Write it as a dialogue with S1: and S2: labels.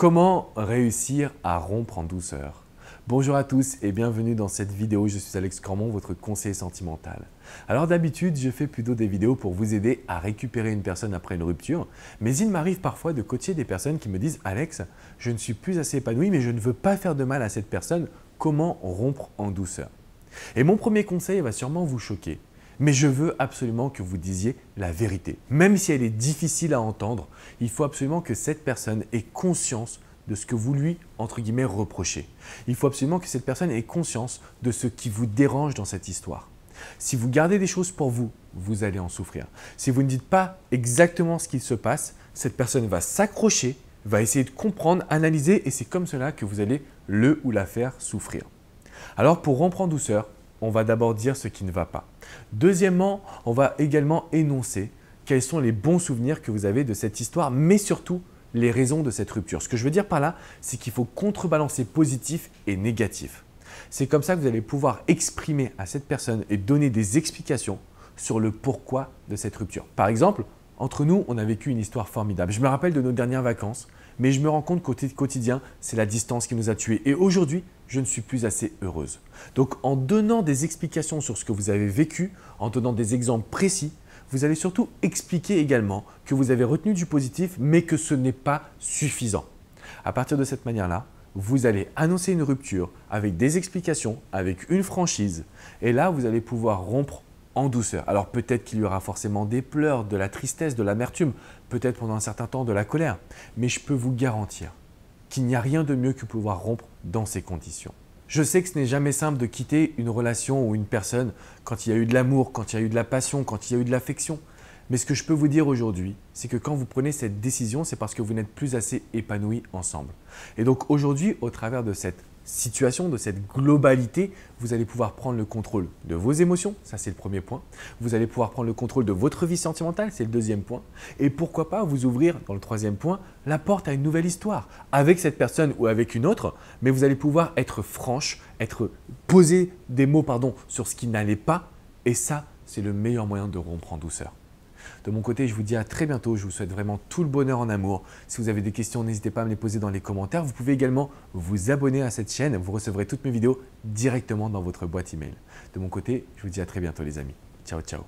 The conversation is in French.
S1: Comment réussir à rompre en douceur? Bonjour à tous et bienvenue dans cette vidéo. Je suis Alex Cormon, votre conseiller sentimental. Alors d'habitude, je fais plutôt des vidéos pour vous aider à récupérer une personne après une rupture, mais il m'arrive parfois de coacher des personnes qui me disent « Alex, je ne suis plus assez épanoui, mais je ne veux pas faire de mal à cette personne. Comment rompre en douceur ?» Et mon premier conseil va sûrement vous choquer. Mais je veux absolument que vous disiez la vérité. Même si elle est difficile à entendre, il faut absolument que cette personne ait conscience de ce que vous lui, entre guillemets, reprochez. Il faut absolument que cette personne ait conscience de ce qui vous dérange dans cette histoire. Si vous gardez des choses pour vous, vous allez en souffrir. Si vous ne dites pas exactement ce qu'il se passe, cette personne va s'accrocher, va essayer de comprendre, analyser et c'est comme cela que vous allez le ou la faire souffrir. Alors pour rompre en douceur, on va d'abord dire ce qui ne va pas. Deuxièmement, on va également énoncer quels sont les bons souvenirs que vous avez de cette histoire, mais surtout les raisons de cette rupture. Ce que je veux dire par là, c'est qu'il faut contrebalancer positif et négatif. C'est comme ça que vous allez pouvoir exprimer à cette personne et donner des explications sur le pourquoi de cette rupture. Par exemple, entre nous, on a vécu une histoire formidable. Je me rappelle de nos dernières vacances, mais je me rends compte qu'au quotidien, c'est la distance qui nous a tués. Et aujourd'hui, je ne suis plus assez heureuse. Donc, en donnant des explications sur ce que vous avez vécu, en donnant des exemples précis, vous allez surtout expliquer également que vous avez retenu du positif, mais que ce n'est pas suffisant. À partir de cette manière-là, vous allez annoncer une rupture avec des explications, avec une franchise. Et là, vous allez pouvoir rompre en douceur. Alors peut-être qu'il y aura forcément des pleurs, de la tristesse, de l'amertume, peut-être pendant un certain temps de la colère. Mais je peux vous garantir qu'il n'y a rien de mieux que pouvoir rompre dans ces conditions. Je sais que ce n'est jamais simple de quitter une relation ou une personne quand il y a eu de l'amour, quand il y a eu de la passion, quand il y a eu de l'affection. Mais ce que je peux vous dire aujourd'hui, c'est que quand vous prenez cette décision, c'est parce que vous n'êtes plus assez épanouis ensemble. Et donc aujourd'hui, au travers de cette situation, de cette globalité, vous allez pouvoir prendre le contrôle de vos émotions, ça c'est le premier point. Vous allez pouvoir prendre le contrôle de votre vie sentimentale, c'est le deuxième point. Et pourquoi pas vous ouvrir, dans le troisième point, la porte à une nouvelle histoire avec cette personne ou avec une autre, mais vous allez pouvoir être franche, poser des mots sur ce qui n'allait pas et ça, c'est le meilleur moyen de rompre en douceur. De mon côté, je vous dis à très bientôt. Je vous souhaite vraiment tout le bonheur en amour. Si vous avez des questions, n'hésitez pas à me les poser dans les commentaires. Vous pouvez également vous abonner à cette chaîne. Vous recevrez toutes mes vidéos directement dans votre boîte email. De mon côté, je vous dis à très bientôt les amis. Ciao, ciao.